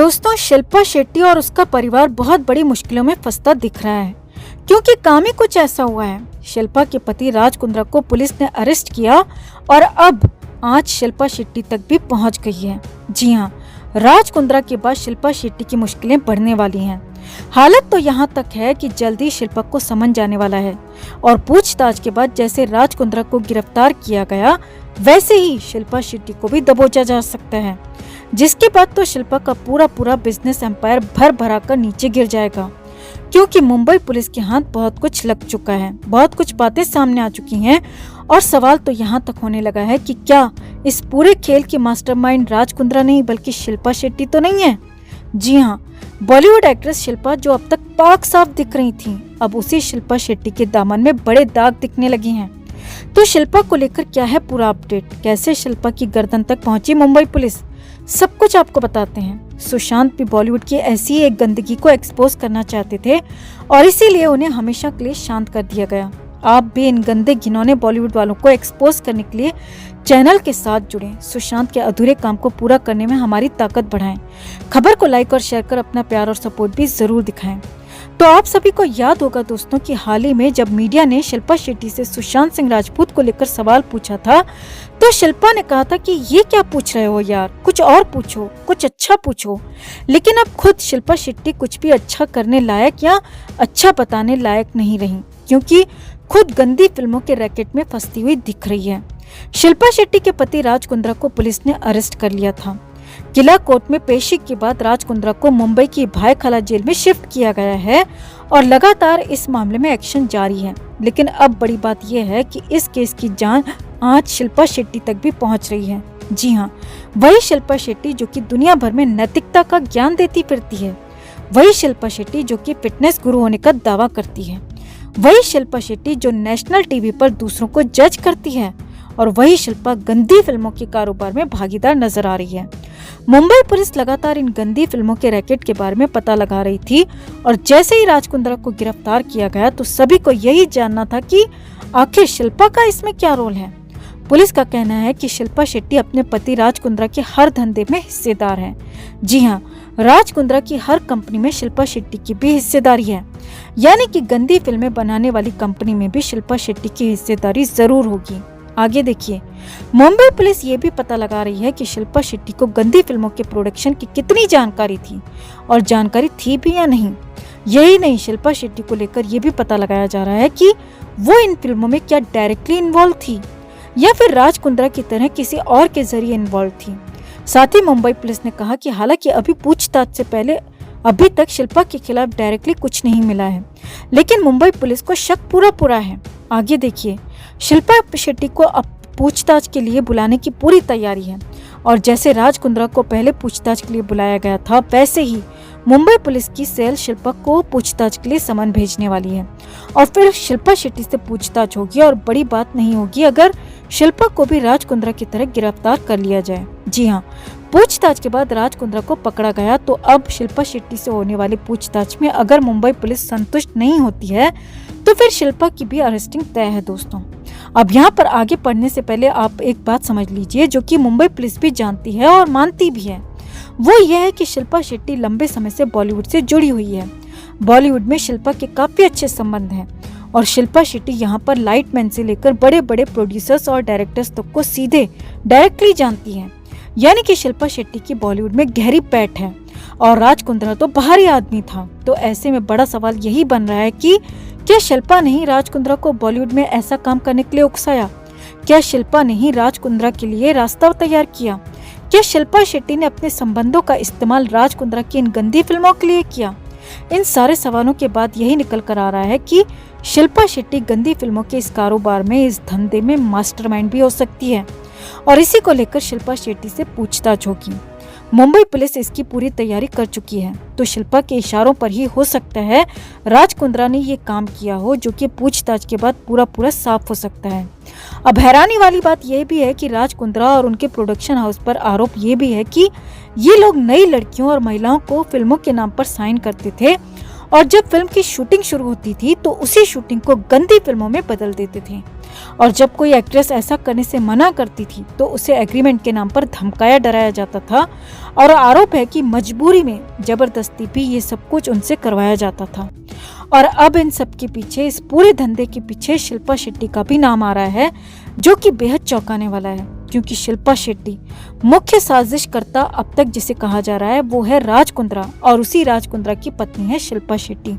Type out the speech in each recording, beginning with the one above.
दोस्तों, शिल्पा शेट्टी और उसका परिवार बहुत बड़ी मुश्किलों में फंसता दिख रहा है, क्योंकि काम ही कुछ ऐसा हुआ है। शिल्पा के पति राज कुंद्रा को पुलिस ने अरेस्ट किया और अब आंच शिल्पा शेट्टी तक भी पहुंच गई है। जी हां, राज कुंद्रा के बाद शिल्पा शेट्टी की मुश्किलें बढ़ने वाली हैं। हालत तो यहाँ तक है कि जल्दी शिल्पा को समन जाने वाला है और पूछताछ के बाद जैसे राज कुंद्रा को गिरफ्तार किया गया, वैसे ही शिल्पा शेट्टी को भी दबोचा जा सकता है, जिसके बाद तो शिल्पा का पूरा बिजनेस एम्पायर भर भरा कर नीचे गिर जाएगा। क्योंकि मुंबई पुलिस के हाथ बहुत कुछ लग चुका है, बहुत कुछ बातें सामने आ चुकी हैं और सवाल तो यहाँ तक होने लगा है कि क्या इस पूरे खेल की मास्टरमाइंड राज कुंद्रा नहीं बल्कि शिल्पा शेट्टी तो नहीं है। जी हाँ, बॉलीवुड एक्ट्रेस शिल्पा जो अब तक पाक साफ दिख रही थी, अब उसी शिल्पा शेट्टी के दामन में बड़े दाग दिखने लगे हैं। तो शिल्पा को लेकर क्या है पूरा अपडेट, कैसे शिल्पा की गर्दन तक पहुंची मुंबई पुलिस, सब कुछ आपको बताते हैं। सुशांत भी बॉलीवुड की ऐसी एक गंदगी को एक्सपोज करना चाहते थे और इसीलिए उन्हें हमेशा के लिए शांत कर दिया गया। आप भी इन गंदे घिनौने बॉलीवुड वालों को एक्सपोज करने के लिए चैनल के साथ जुड़ें। सुशांत के अधूरे काम को पूरा करने में हमारी ताकत बढ़ाएं। खबर को लाइक और शेयर कर अपना प्यार और सपोर्ट भी जरूर दिखाएं। तो आप सभी को याद होगा दोस्तों कि हाल ही में जब मीडिया ने शिल्पा शेट्टी से सुशांत सिंह राजपूत को लेकर सवाल पूछा था, तो शिल्पा ने कहा था कि ये क्या पूछ रहे हो यार, कुछ और पूछो, कुछ अच्छा पूछो। लेकिन अब खुद शिल्पा शेट्टी कुछ भी अच्छा करने लायक या अच्छा बताने लायक नहीं रही, क्योंकि खुद गंदी फिल्मों के रैकेट में फंसती हुई दिख रही है। शिल्पा शेट्टी के पति राज कुंद्रा को पुलिस ने अरेस्ट कर लिया था। किला कोर्ट में पेशी के बाद राज कुंद्रा को मुंबई की भायखला जेल में शिफ्ट किया गया है और लगातार इस मामले में एक्शन जारी है। लेकिन अब बड़ी बात यह है कि इस केस की जांच आज शिल्पा शेट्टी तक भी पहुंच रही है। जी हाँ, वही शिल्पा शेट्टी जो कि दुनिया भर में नैतिकता का ज्ञान देती फिरती है, वही शिल्पा शेट्टी जो कि फिटनेस गुरु होने का दावा करती है, वही शिल्पा शेट्टी जो नेशनल टीवी पर दूसरों को जज करती है, और वही शिल्पा गंदी फिल्मों के कारोबार में भागीदार नजर आ रही है। मुंबई पुलिस लगातार इन गंदी फिल्मों के रैकेट के बारे में पता लगा रही थी और जैसे ही राज कुंद्रा को गिरफ्तार किया गया तो सभी को यही जानना था कि आखिर शिल्पा का इसमें क्या रोल है। पुलिस का कहना है कि शिल्पा शेट्टी अपने पति राज कुंद्रा के हर धंधे में हिस्सेदार है। जी हाँ, राज कुंद्रा की हर कंपनी में शिल्पा शेट्टी की भी हिस्सेदारी है, यानी कि गंदी फिल्में बनाने वाली कंपनी में भी शिल्पा शेट्टी की हिस्सेदारी जरूर होगी। आगे देखिए, मुंबई पुलिस ये भी पता लगा रही है कि शिल्पा शेट्टी को गंदी फिल्मों के प्रोडक्शन की कितनी जानकारी थी और जानकारी थी भी या नहीं। यही नहीं, शिल्पा शेट्टी को लेकर ये भी पता लगाया जा रहा है कि वो इन फिल्मों में क्या डायरेक्टली इन्वॉल्व थी या फिर राज कुंद्रा की तरह किसी और के जरिए इन्वॉल्व थी। साथ ही मुंबई पुलिस ने कहा कि हालांकि अभी पूछताछ से पहले अभी तक शिल्पा के खिलाफ डायरेक्टली कुछ नहीं मिला है, लेकिन मुंबई पुलिस को शक पूरा है। आगे देखिए, शिल्पा शेट्टी को अब पूछताछ के लिए बुलाने की पूरी तैयारी है और जैसे राज कुंद्रा को पहले पूछताछ के लिए बुलाया गया था, वैसे ही मुंबई पुलिस की सेल शिल्पा को पूछताछ के लिए समन भेजने वाली है और फिर शिल्पा शेट्टी से पूछताछ होगी। और बड़ी बात नहीं होगी अगर शिल्पा को भी राज कुंद्रा की तरह गिरफ्तार कर लिया जाए। जी हाँ, पूछताछ के बाद राज कुंद्रा को पकड़ा गया तो अब शिल्पा शेट्टी से होने वाली पूछताछ में अगर मुंबई पुलिस संतुष्ट नहीं होती है तो फिर शिल्पा की भी अरेस्टिंग तय है। दोस्तों, अब यहाँ पर आगे पढ़ने से पहले आप एक बात समझ लीजिए जो कि मुंबई पुलिस भी जानती है और मानती भी है। वो ये है कि शिल्पा शेट्टी लंबे समय से बॉलीवुड से जुड़ी हुई है। बॉलीवुड में शिल्पा के काफी अच्छे संबंध हैं और शिल्पा शेट्टी यहाँ पर लाइटमैन से लेकर बड़े बड़े प्रोड्यूसर्स और डायरेक्टर्स तक को सीधे डायरेक्टली जानती है। यानी कि शिल्पा शेट्टी की बॉलीवुड में गहरी पैठ है और राज कुंद्रा तो बाहरी आदमी था। तो ऐसे में बड़ा सवाल यही बन रहा है कि क्या शिल्पा ने ही राज कुंद्रा को बॉलीवुड में ऐसा काम करने के लिए उकसाया? क्या शिल्पा ने ही राज कुंद्रा के लिए रास्ता तैयार किया? क्या शिल्पा शेट्टी ने अपने संबंधों का इस्तेमाल राज कुंद्रा की इन गंदी फिल्मों के लिए किया? इन सारे सवालों के बाद यही निकल कर आ रहा है कि शिल्पा शेट्टी गंदी फिल्मों के इस कारोबार में, इस धंधे में मास्टरमाइंड भी हो सकती है और इसी को लेकर शिल्पा शेट्टी से पूछताछ होगी। मुंबई पुलिस इसकी पूरी तैयारी कर चुकी है, तो शिल्पा के इशारों पर ही हो सकता है राज कुंद्रा ने ये काम किया हो, जो कि पूछताछ के बाद पूरा साफ हो सकता है। अब हैरानी वाली बात यह भी है कि राज कुंद्रा और उनके प्रोडक्शन हाउस पर आरोप ये भी है कि ये लोग नई लड़कियों और महिलाओं को फिल्मों के नाम पर साइन करते थे और जब फिल्म की शूटिंग शुरू होती थी तो उसी शूटिंग को गंदी फिल्मों में बदल देते थे और जब कोई एक्ट्रेस ऐसा करने से मना करती थी तो उसे एग्रीमेंट के नाम पर धमकाया डराया जाता था और आरोप है कि मजबूरी में जबरदस्ती भी ये सब कुछ उनसे करवाया जाता था। और अब इन सब के पीछे, इस पूरे धंधे के पीछे शिल्पा शेट्टी का भी नाम आ रहा है, जो कि बेहद चौंकाने वाला है, क्योंकि शिल्पा शेट्टी मुख्य साजिशकर्ता अब तक जिसे कहा जा रहा है वो है राज कुंद्रा, और उसी राज कुंद्रा की पत्नी है शिल्पा शेट्टी।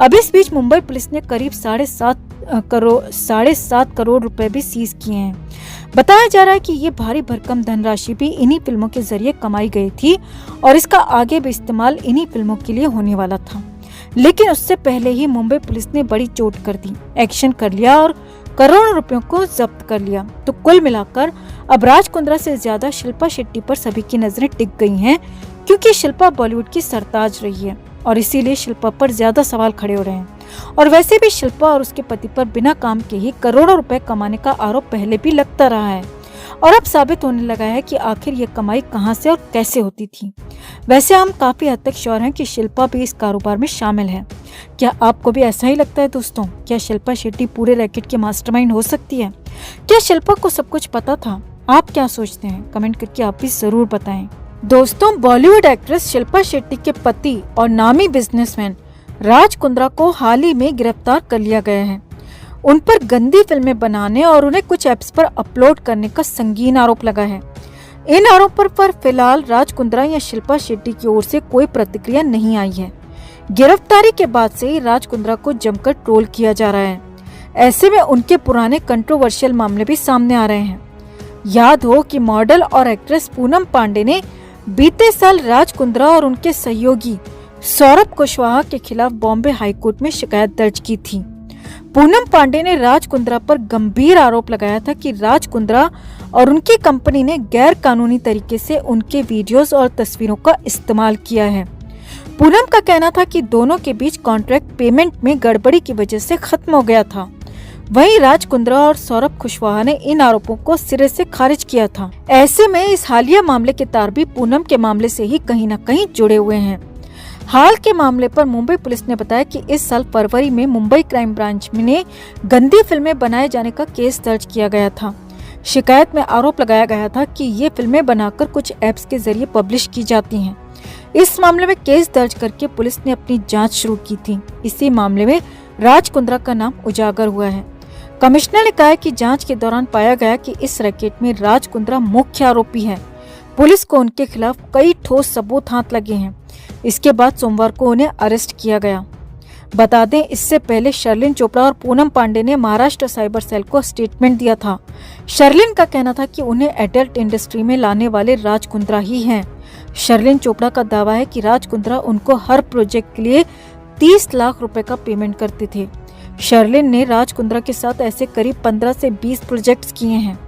अब इस बीच मुंबई पुलिस ने करीब 7.5 करोड़ रुपए भी सीज किए हैं। बताया जा रहा है कि ये भारी भरकम धनराशि भी इन्हीं फिल्मों के जरिए कमाई गई थी और इसका आगे भी इस्तेमाल इन्हीं फिल्मों के लिए होने वाला था। लेकिन उससे पहले ही मुंबई पुलिस ने बड़ी चोट कर दी, एक्शन कर लिया और करोड़ों रुपयों को जब्त कर लिया। तो कुल मिलाकर अब राज कुंद्रा से ज्यादा शिल्पा शेट्टी पर सभी की नजरें टिक गई हैं, क्योंकि शिल्पा बॉलीवुड की सरताज रही है और इसीलिए शिल्पा पर ज्यादा सवाल खड़े हो रहे हैं। और वैसे भी शिल्पा और उसके पति पर बिना काम के ही करोड़ों रुपए कमाने का आरोप पहले भी लगता रहा है और अब साबित होने लगा है कि आखिर ये कमाई कहां से और कैसे होती थी। वैसे हम काफी हद तक श्योर हैं कि शिल्पा भी इस कारोबार में शामिल है। क्या आपको भी ऐसा ही लगता है दोस्तों? क्या शिल्पा शेट्टी पूरे रैकेट की मास्टरमाइंड हो सकती है? क्या शिल्पा को सब कुछ पता था? आप क्या सोचते हैं? कमेंट करके आप भी जरूर बताएं। दोस्तों, बॉलीवुड एक्ट्रेस शिल्पा शेट्टी के पति और नामी बिजनेसमैन राज कुंद्रा को हाल ही में गिरफ्तार कर लिया गया है। उन पर गंदी फिल्में बनाने और उन्हें कुछ ऐप्स पर अपलोड करने का संगीन आरोप लगा है। इन आरोपों पर फिलहाल राज कुंद्रा या शिल्पा शेट्टी की ओर से कोई प्रतिक्रिया नहीं आई है। गिरफ्तारी के बाद से ही राज कुंद्रा को जमकर ट्रोल किया जा रहा है। ऐसे में उनके पुराने कंट्रोवर्शियल मामले भी सामने आ रहे हैं। याद हो कि मॉडल और एक्ट्रेस पूनम पांडे ने बीते साल राज कुंद्रा और उनके सहयोगी सौरभ कुशवाहा के खिलाफ बॉम्बे हाईकोर्ट में शिकायत दर्ज की थी। पूनम पांडे ने राज कुंद्रा पर गंभीर आरोप लगाया था कि राज कुंद्रा और उनकी कंपनी ने गैर कानूनी तरीके से उनके वीडियोस और तस्वीरों का इस्तेमाल किया है। पूनम का कहना था कि दोनों के बीच कॉन्ट्रैक्ट पेमेंट में गड़बड़ी की वजह से खत्म हो गया था। वहीं राज कुंद्रा और सौरभ कुशवाहा ने इन आरोपों को सिरे से खारिज किया था। ऐसे में इस हालिया मामले के तार भी पूनम के मामले से ही कहीं न कहीं जुड़े हुए हैं। हाल के मामले पर मुंबई पुलिस ने बताया कि इस साल फरवरी में मुंबई क्राइम ब्रांच ने गंदी फिल्में बनाए जाने का केस दर्ज किया गया था। शिकायत में आरोप लगाया गया था कि ये फिल्में बनाकर कुछ ऐप्स के जरिए पब्लिश की जाती हैं। इस मामले में केस दर्ज करके पुलिस ने अपनी जांच शुरू की थी। इसी मामले में राज कुंद्रा का नाम उजागर हुआ है। कमिश्नर ने कहा कि जांच के दौरान पाया गया कि इस रैकेट में राज कुंद्रा मुख्य आरोपी है। पुलिस को उनके खिलाफ कई ठोस सबूत हाथ लगे हैं। इसके बाद सोमवार को उन्हें अरेस्ट किया गया। बता दें, इससे पहले शर्लिन चोपड़ा और पूनम पांडे ने महाराष्ट्र साइबर सेल को स्टेटमेंट दिया था। शर्लिन का कहना था कि उन्हें एडल्ट इंडस्ट्री में लाने वाले राज कुंद्रा ही हैं। शर्लिन चोपड़ा का दावा है कि राज कुंद्रा उनको हर प्रोजेक्ट के लिए 30 लाख रुपए का पेमेंट करते थे। शर्लिन ने राज कुंद्रा के साथ ऐसे करीब 15 से 20 प्रोजेक्ट्स किए हैं।